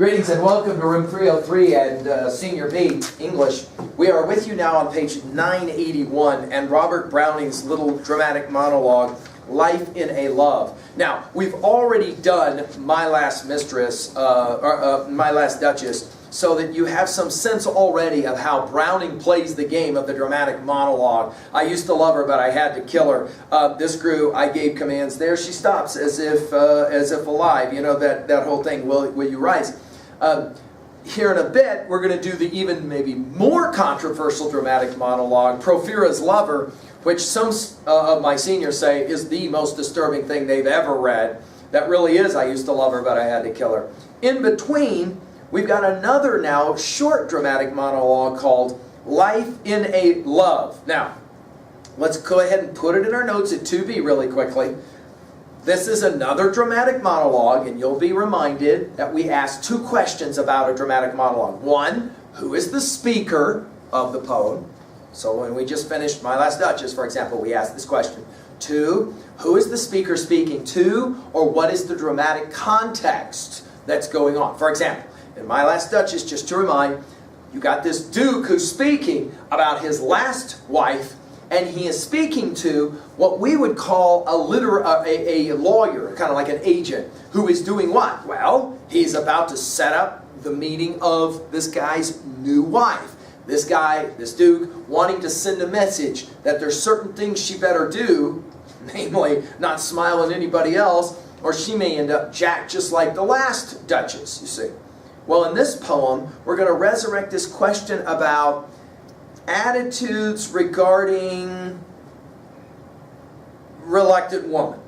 Greetings and welcome to room 303 and Senior B, English. We are with you now on page 981 and Robert Browning's little dramatic monologue, Life in a Love. Now, we've already done My Last Mistress, My Last Duchess, so that you have some sense already of how Browning plays the game of the dramatic monologue. I used to love her, but I had to kill her. This grew, I gave commands. There she stops, as if alive. You know, that whole thing, will you rise? Here in a bit, we're going to do the even maybe more controversial dramatic monologue, Porphyra's Lover, which some of my seniors say is the most disturbing thing they've ever read. That really is, I used to love her, but I had to kill her. In between, we've got another now short dramatic monologue called Life in a Love. Now, let's go ahead and put it in our notes at 2B really quickly. This is another dramatic monologue, and you'll be reminded that we asked two questions about a dramatic monologue. One, who is the speaker of the poem? So when we just finished My Last Duchess, for example, we asked this question. Two, who is the speaker speaking to, or what is the dramatic context that's going on? For example, in My Last Duchess, just to remind, you got this duke who's speaking about his last wife, and he is speaking to what we would call a lawyer, kind of like an agent, who is doing what? Well, he's about to set up the meeting of this guy's new wife. This guy, this duke, wanting to send a message that there's certain things she better do, namely not smile at anybody else, or she may end up jacked just like the last duchess, you see. Well, in this poem, we're going to resurrect this question about attitudes regarding reluctant woman.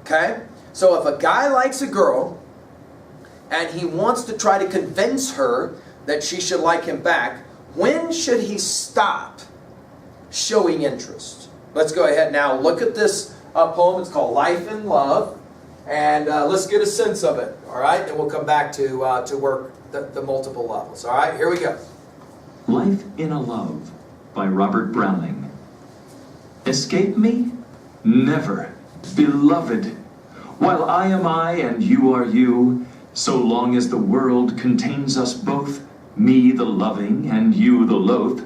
Okay? So if a guy likes a girl and he wants to try to convince her that she should like him back, when should he stop showing interest? Let's go ahead now. Look at this poem. It's called Life in Love. And let's get a sense of it. All right? And we'll come back to work the multiple levels. All right? Here we go. Life in a Love by Robert Browning. Escape me? Never, beloved. While I am I and you are you, so long as the world contains us both, me the loving and you the loath,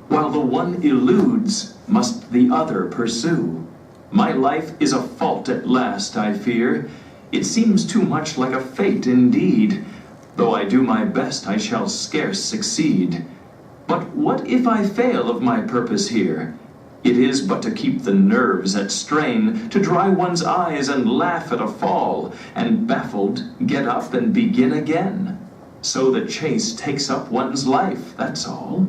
while the one eludes, must the other pursue. My life is a fault at last, I fear. It seems too much like a fate indeed. Though I do my best, I shall scarce succeed. But what if I fail of my purpose here? It is but to keep the nerves at strain, to dry one's eyes and laugh at a fall, and baffled, get up and begin again. So the chase takes up one's life, that's all.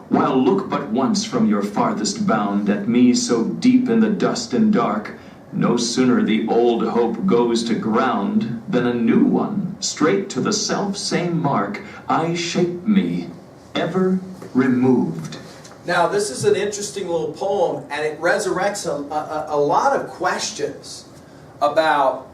While look but once from your farthest bound at me so deep in the dust and dark, no sooner the old hope goes to ground than a new one, straight to the self-same mark, I shape me, ever removed. Now, this is an interesting little poem, and it resurrects a lot of questions about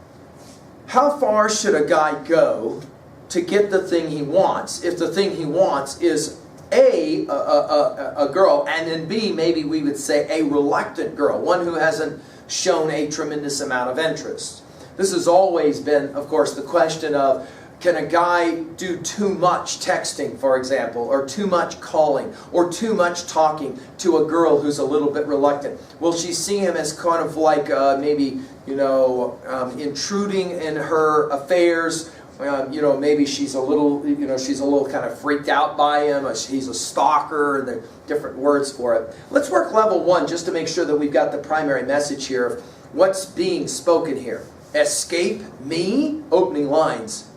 how far should a guy go to get the thing he wants, if the thing he wants is A, a girl, and then B, maybe we would say a reluctant girl, one who hasn't shown a tremendous amount of interest. This has always been, of course, the question of, can a guy do too much texting, for example, or too much calling, or too much talking to a girl who's a little bit reluctant? Will she see him as kind of like maybe, intruding in her affairs? Maybe she's a little, she's a little kind of freaked out by him. He's a stalker, and there are different words for it. Let's work level one just to make sure that we've got the primary message here of what's being spoken here. Escape me, opening lines.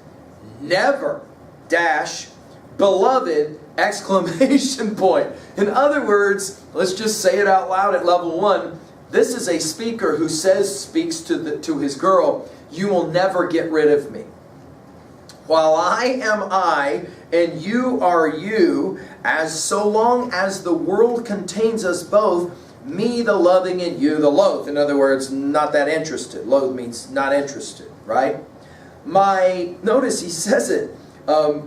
Never, dash, beloved, exclamation point. In other words, let's just say it out loud at level one. This is a speaker who speaks to his girl, you will never get rid of me. While I am I and you are you, as so long as the world contains us both, me the loving and you the loath. In other words, not that interested. Loath means not interested, right? Notice he says it, while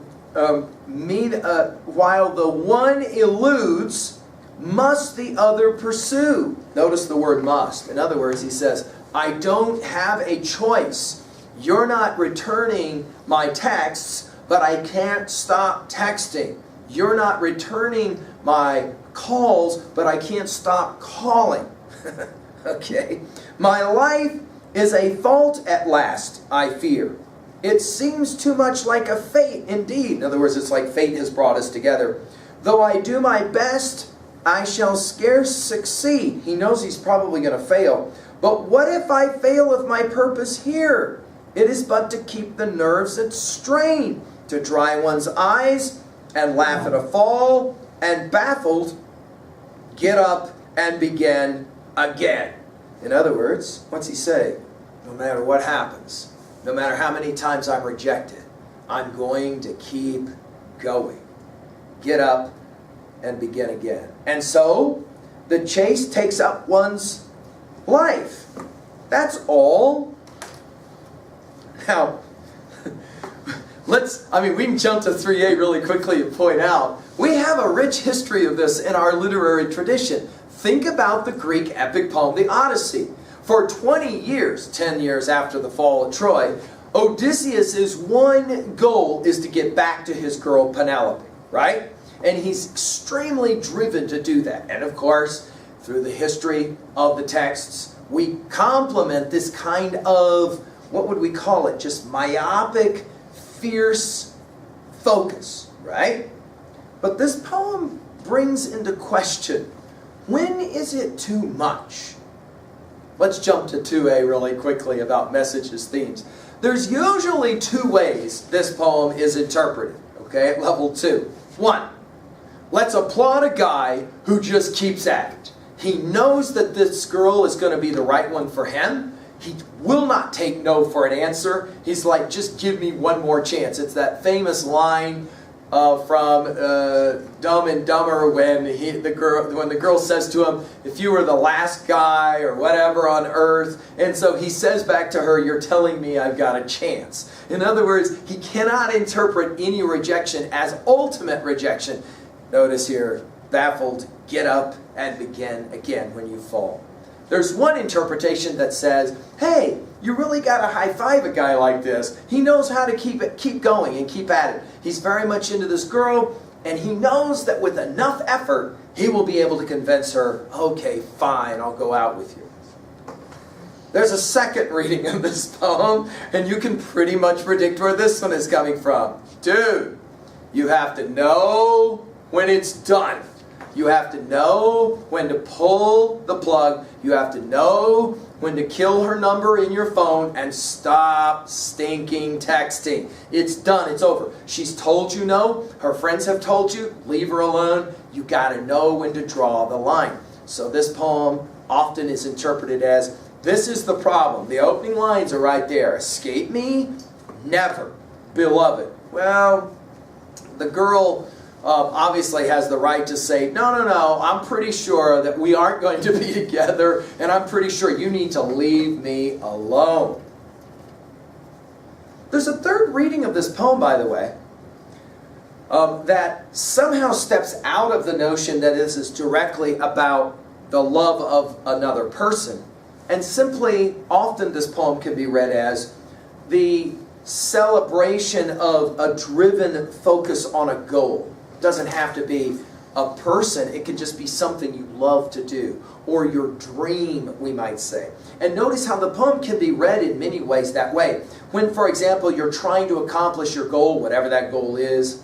the one eludes, must the other pursue. Notice the word must. In other words, he says, I don't have a choice. You're not returning my texts. but I can't stop texting. You're not returning my calls, but I can't stop calling. Okay? My life is a fault at last, I fear. It seems too much like a fate indeed. In other words, it's like fate has brought us together. Though I do my best, I shall scarce succeed. He knows he's probably going to fail. But what if I fail of my purpose here? It is but to keep the nerves at strain, to dry one's eyes and laugh at a fall, and baffled, get up and begin again. In other words, what's he say? No matter what happens, no matter how many times I'm rejected, I'm going to keep going. Get up and begin again. And so, the chase takes up one's life. That's all. Now, we can jump to 3a really quickly and point out, we have a rich history of this in our literary tradition. Think about the Greek epic poem, the Odyssey. For 20 years, 10 years after the fall of Troy, Odysseus' one goal is to get back to his girl Penelope, right? And he's extremely driven to do that. And of course, through the history of the texts, we complement this kind of, what would we call it? Just myopic, fierce focus, right? But this poem brings into question, when is it too much? Let's jump to 2a really quickly about messages, themes. There's usually two ways this poem is interpreted, okay, at level 2. 1, let's applaud a guy who just keeps at it. He knows that this girl is going to be the right one for him. He will not take no for an answer. He's like, just give me one more chance. It's that famous line from Dumb and Dumber when the girl says to him, if you were the last guy or whatever on earth. And so he says back to her, you're telling me I've got a chance. In other words, he cannot interpret any rejection as ultimate rejection. Notice here, baffled, get up and begin again when you fall. There's one interpretation that says, hey, you really got to high-five a guy like this. He knows how to keep going and keep at it. He's very much into this girl, and he knows that with enough effort, he will be able to convince her, okay, fine, I'll go out with you. There's a second reading of this poem, and you can pretty much predict where this one is coming from. Dude, you have to know when it's done. You have to know when to pull the plug. You have to know when to kill her number in your phone and stop stinking texting. It's done. It's over. She's told you no. Her friends have told you. Leave her alone. You got to know when to draw the line. So this poem often is interpreted as, this is the problem. The opening lines are right there. Escape me? Never. Beloved. Well, the girl obviously has the right to say, no, I'm pretty sure that we aren't going to be together, and I'm pretty sure you need to leave me alone. There's a third reading of this poem, by the way, that somehow steps out of the notion that this is directly about the love of another person, and simply, often this poem can be read as the celebration of a driven focus on a goal. It doesn't have to be a person. It can just be something you love to do, or your dream, we might say. And notice how the poem can be read in many ways that way. When, for example, you're trying to accomplish your goal, whatever that goal is,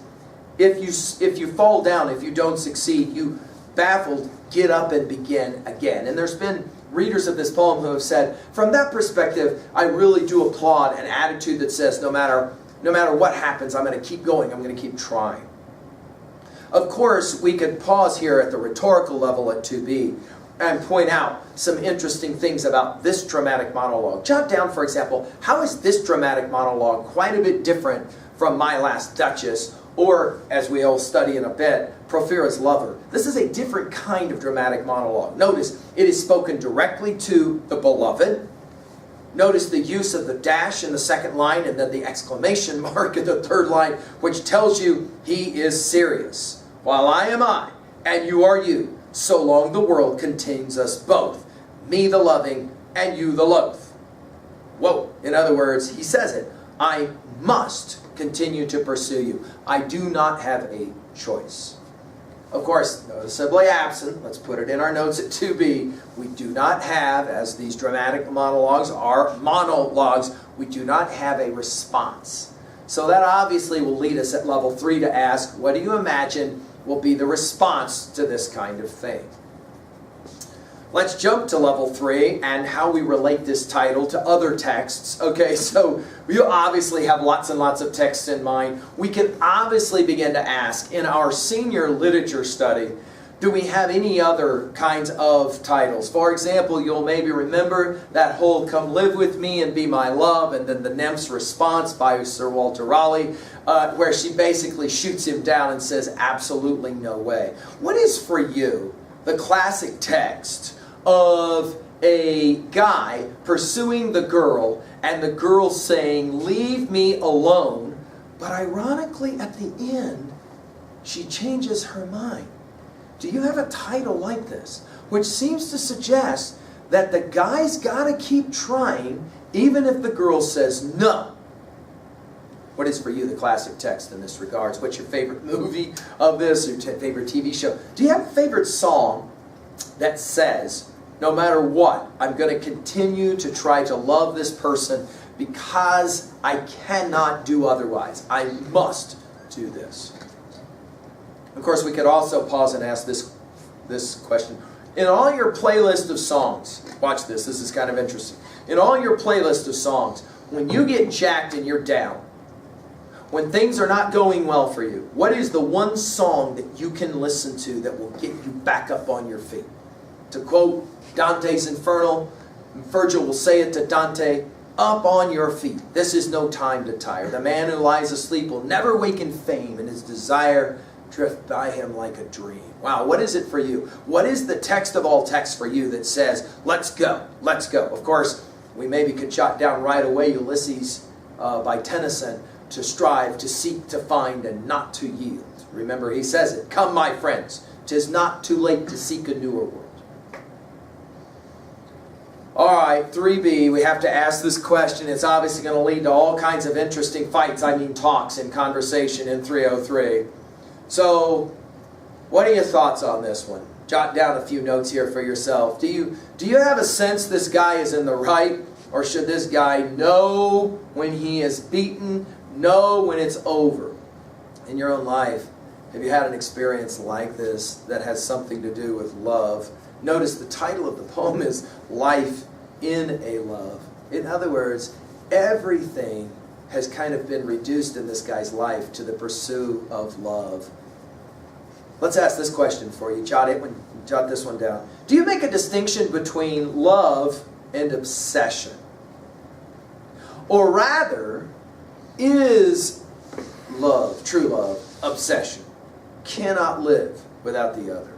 if you fall down, if you don't succeed, you baffled, get up and begin again. And there's been readers of this poem who have said, from that perspective, I really do applaud an attitude that says, no matter what happens, I'm going to keep going, I'm going to keep trying. Of course, we could pause here at the rhetorical level at 2b and point out some interesting things about this dramatic monologue. Jot down, for example, how is this dramatic monologue quite a bit different from My Last Duchess, or, as we'll study in a bit, Porphyra's Lover? This is a different kind of dramatic monologue. Notice, it is spoken directly to the beloved. Notice the use of the dash in the second line and then the exclamation mark in the third line, which tells you he is serious. While I am I, and you are you, so long the world contains us both, me the loving, and you the loath. Whoa, in other words, he says it, I must continue to pursue you. I do not have a choice. Of course, noticeably absent, let's put it in our notes at 2b, we do not have, as these dramatic monologues are monologues, we do not have a response. So that obviously will lead us at level 3 to ask, what do you imagine will be the response to this kind of thing? Let's jump to level 3 and how we relate this title to other texts. Okay, so you obviously have lots and lots of texts in mind. We can obviously begin to ask, in our senior literature study, do we have any other kinds of titles? For example, you'll maybe remember that whole "Come Live With Me and Be My Love," and then the nymph's response by Sir Walter Raleigh, where she basically shoots him down and says, absolutely no way. What is for you the classic text of a guy pursuing the girl and the girl saying, leave me alone, but ironically at the end she changes her mind? Do you have a title like this, which seems to suggest that the guy's got to keep trying even if the girl says no? What is for you the classic text in this regards? What's your favorite movie of this, or favorite TV show? Do you have a favorite song that says, no matter what, I'm going to continue to try to love this person because I cannot do otherwise. I must do this. Of course, we could also pause and ask this question. In all your playlist of songs, watch this is kind of interesting. In all your playlist of songs, when you get jacked and you're down, when things are not going well for you, what is the one song that you can listen to that will get you back up on your feet? To quote Dante's Inferno, Virgil will say it to Dante, up on your feet. This is no time to tire. The man who lies asleep will never wake in fame, and his desire drift by him like a dream. Wow, what is it for you? What is the text of all texts for you that says, let's go, let's go? Of course, we maybe could jot down right away Ulysses by Tennyson, to strive, to seek, to find, and not to yield. Remember, he says it, come my friends, 'tis not too late to seek a newer world. All right, 3b, we have to ask this question. It's obviously going to lead to all kinds of interesting fights, talks and conversation in 303. So, what are your thoughts on this one? Jot down a few notes here for yourself. Do you have a sense this guy is in the right? Or should this guy know when he is beaten, know when it's over? In your own life, have you had an experience like this that has something to do with love? Notice the title of the poem is Life in a Love. In other words, everything has kind of been reduced in this guy's life to the pursuit of love. Let's ask this question for you. Jot this one down. Do you make a distinction between love and obsession? Or rather, is love, true love, obsession? Cannot live without the other.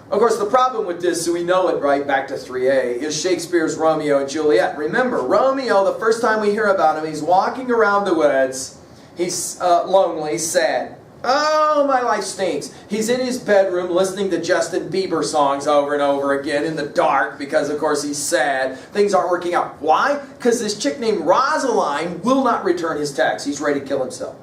Of course, the problem with this, so we know it right back to 3a, is Shakespeare's Romeo and Juliet. Remember, Romeo, the first time we hear about him, he's walking around the woods. He's lonely, sad. Oh, my life stinks. He's in his bedroom listening to Justin Bieber songs over and over again in the dark because, of course, he's sad. Things aren't working out. Why? Because this chick named Rosaline will not return his text. He's ready to kill himself.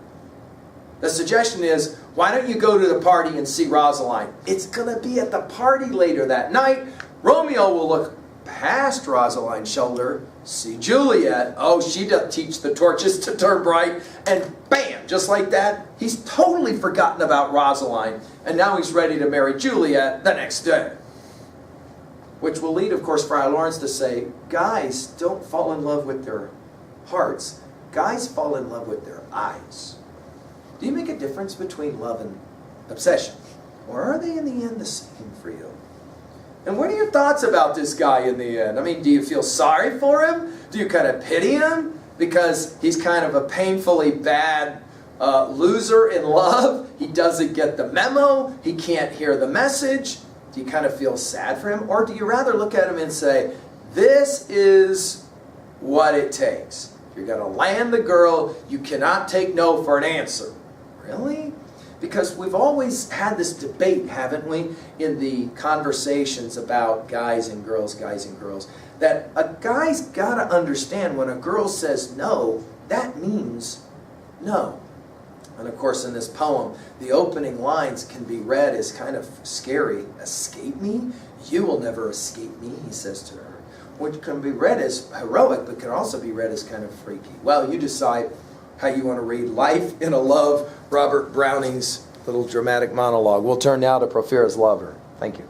The suggestion is, why don't you go to the party and see Rosaline? It's going to be at the party later that night. Romeo will look past Rosaline's shoulder, see Juliet. Oh, she does teach the torches to turn bright. And bam, just like that, he's totally forgotten about Rosaline. And now he's ready to marry Juliet the next day. Which will lead, of course, Friar Lawrence to say, guys don't fall in love with their hearts. Guys fall in love with their eyes. Do you make a difference between love and obsession? Or are they in the end the same for you? And what are your thoughts about this guy in the end? I mean, do you feel sorry for him? Do you kind of pity him? Because he's kind of a painfully bad loser in love. He doesn't get the memo. He can't hear the message. Do you kind of feel sad for him? Or do you rather look at him and say, this is what it takes. You're going to land the girl. You cannot take no for an answer. Really? Because we've always had this debate, haven't we, in the conversations about guys and girls, that a guy's got to understand when a girl says no, that means No. And of course, in this poem, the opening lines can be read as kind of scary. Escape me? You will never escape me, he says to her. Which can be read as heroic, but can also be read as kind of freaky. Well, you decide how you want to read Life in a Love, Robert Browning's little dramatic monologue. We'll turn now to Porphyria's Lover. Thank you.